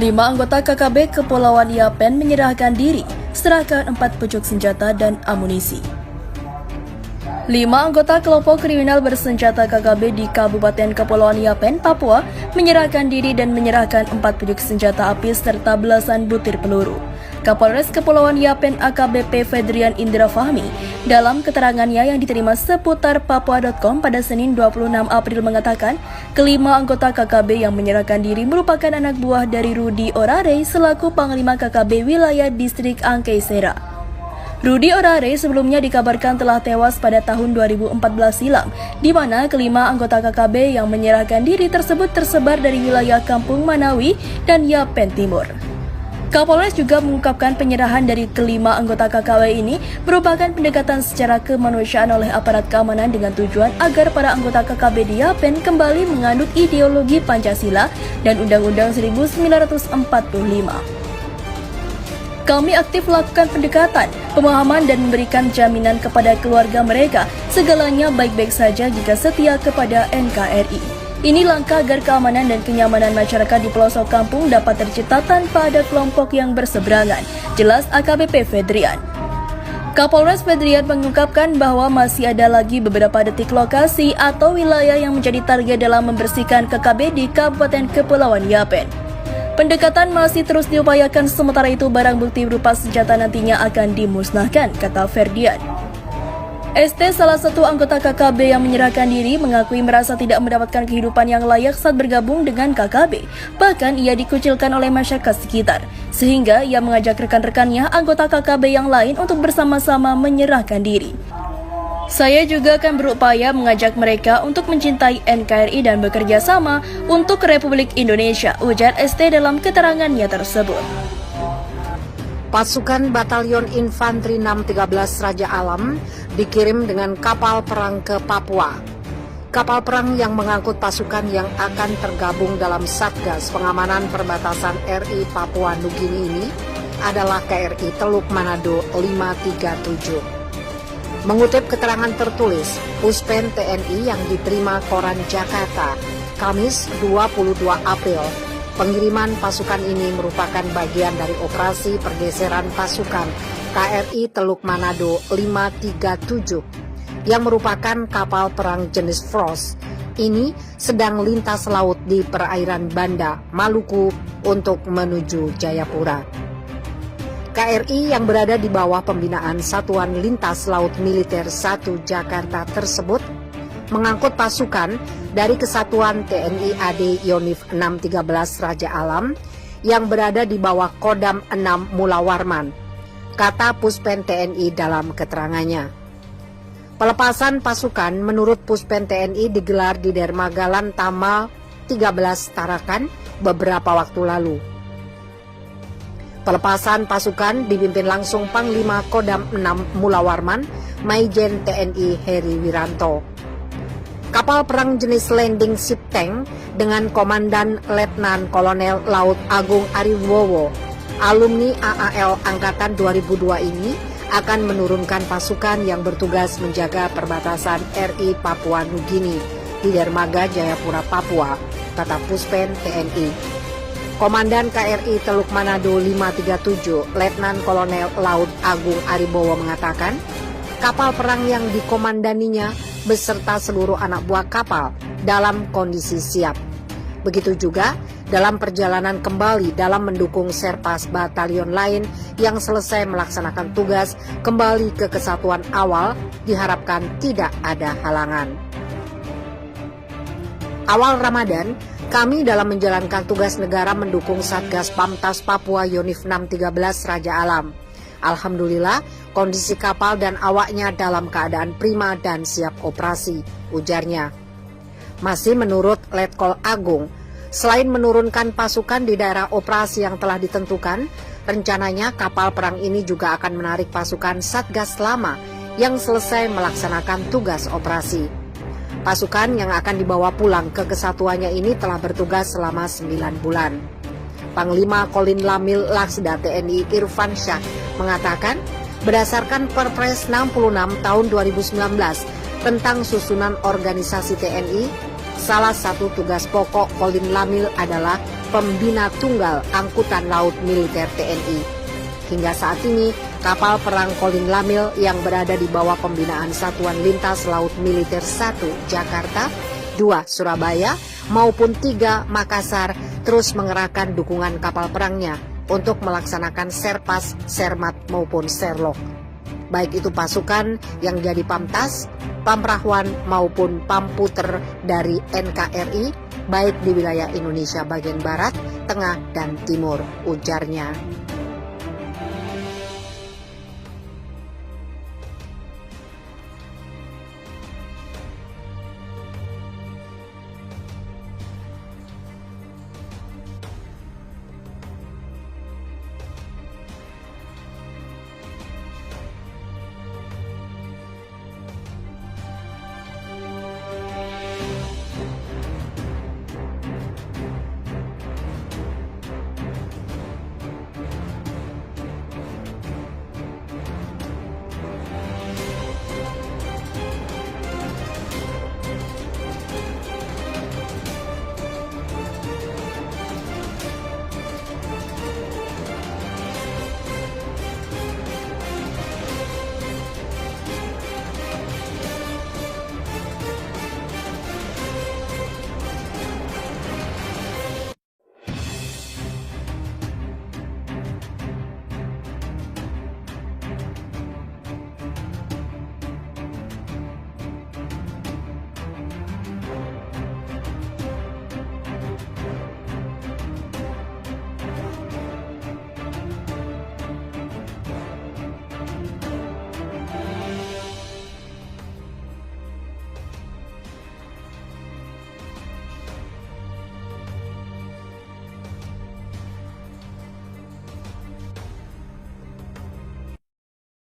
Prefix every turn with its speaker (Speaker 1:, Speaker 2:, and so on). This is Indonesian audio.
Speaker 1: 5 anggota KKB Kepulauan Yapen menyerahkan diri, serahkan 4 pucuk senjata dan amunisi. 5 anggota kelompok kriminal bersenjata KKB di Kabupaten Kepulauan Yapen, Papua, menyerahkan diri dan menyerahkan 4 pucuk senjata api serta belasan butir peluru. Kapolres Kepulauan Yapen AKBP Fedrian Indra Fahmi dalam keterangannya yang diterima seputar Papua.com pada Senin 26 April mengatakan, kelima anggota KKB yang menyerahkan diri merupakan anak buah dari Rudi Orare selaku Panglima KKB Wilayah Distrik Angkei Sera. Rudi Orare sebelumnya dikabarkan telah tewas pada tahun 2014 silam, di mana kelima anggota KKB yang menyerahkan diri tersebut tersebar dari wilayah Kampung Manawi dan Yapen Timur. Kapolres juga mengungkapkan penyerahan dari kelima anggota KKW ini merupakan pendekatan secara kemanusiaan oleh aparat keamanan dengan tujuan agar para anggota KKB di Yapen kembali menganut ideologi Pancasila dan Undang-Undang 1945. Kami aktif melakukan pendekatan, pemahaman dan memberikan jaminan kepada keluarga mereka segalanya baik-baik saja jika setia kepada NKRI. Ini langkah agar keamanan dan kenyamanan masyarakat di pelosok kampung dapat tercipta tanpa ada kelompok yang berseberangan, jelas AKBP Fedrian. Kapolres Fedrian mengungkapkan bahwa masih ada lagi beberapa detik lokasi atau wilayah yang menjadi target dalam membersihkan KKB di Kabupaten Kepulauan Yapen. Pendekatan masih terus diupayakan, sementara itu barang bukti berupa senjata nantinya akan dimusnahkan, kata Ferdian. ST, salah satu anggota KKB yang menyerahkan diri, mengakui merasa tidak mendapatkan kehidupan yang layak saat bergabung dengan KKB. Bahkan ia dikucilkan oleh masyarakat sekitar, sehingga ia mengajak rekan-rekannya anggota KKB yang lain untuk bersama-sama menyerahkan diri. Saya juga akan berupaya mengajak mereka untuk mencintai NKRI dan bekerja sama untuk Republik Indonesia, ujar ST dalam keterangannya tersebut.
Speaker 2: Pasukan Batalion Infanteri 613 Raja Alam dikirim dengan kapal perang ke Papua. Kapal perang yang mengangkut pasukan yang akan tergabung dalam Satgas Pengamanan Perbatasan RI Papua Nugini ini adalah KRI Teluk Manado 537. Mengutip keterangan tertulis Puspen TNI yang diterima Koran Jakarta, Kamis 22 April, pengiriman pasukan ini merupakan bagian dari operasi pergeseran pasukan KRI Teluk Manado 537 yang merupakan kapal perang jenis Frost. Ini sedang lintas laut di perairan Banda, Maluku untuk menuju Jayapura. KRI yang berada di bawah pembinaan Satuan Lintas Laut Militer 1 Jakarta tersebut mengangkut pasukan dari Kesatuan TNI AD Yonif 613 Raja Alam yang berada di bawah Kodam 6 Mula Warman, kata Puspen TNI dalam keterangannya. Pelepasan pasukan menurut Puspen TNI digelar di Dermaga Lantama 13 Tarakan beberapa waktu lalu. Pelepasan pasukan dipimpin langsung Panglima Kodam 6 Mula Warman, Maijen TNI Heri Wiranto. Kapal perang jenis landing ship tank dengan Komandan Letnan Kolonel Laut Agung Ariwowo, alumni AAL Angkatan 2002 ini akan menurunkan pasukan yang bertugas menjaga perbatasan RI Papua Nugini di Dermaga Jayapura, Papua, kata Puspen TNI. Komandan KRI Teluk Manado 537, Letnan Kolonel Laut Agung Aribowo mengatakan, kapal perang yang dikomandaninya beserta seluruh anak buah kapal dalam kondisi siap. Begitu juga dalam perjalanan kembali dalam mendukung Serpas batalion lain yang selesai melaksanakan tugas kembali ke kesatuan awal, diharapkan tidak ada halangan. Awal Ramadan, kami dalam menjalankan tugas negara mendukung Satgas Pamtas Papua Yonif 613 Raja Alam. Alhamdulillah, kondisi kapal dan awaknya dalam keadaan prima dan siap operasi, ujarnya. Masih menurut Letkol Agung, selain menurunkan pasukan di daerah operasi yang telah ditentukan, rencananya kapal perang ini juga akan menarik pasukan Satgas lama yang selesai melaksanakan tugas operasi. Pasukan yang akan dibawa pulang ke kesatuannya ini telah bertugas selama 9 bulan. Panglima Kolin Lamil Laksda TNI Irfan Syah mengatakan, berdasarkan Perpres 66 tahun 2019 tentang susunan organisasi TNI, salah satu tugas pokok Kolin Lamil adalah pembina tunggal Angkutan Laut Militer TNI. Hingga saat ini, kapal perang Kolin Lamil yang berada di bawah pembinaan Satuan Lintas Laut Militer 1 Jakarta, 2 Surabaya, maupun 3 Makassar terus mengerahkan dukungan kapal perangnya untuk melaksanakan serpas, sermat maupun serlok. Baik itu pasukan yang jadi pamtas, pamrahwan maupun pamputer dari NKRI, baik di wilayah Indonesia bagian barat, tengah, dan timur, ujarnya.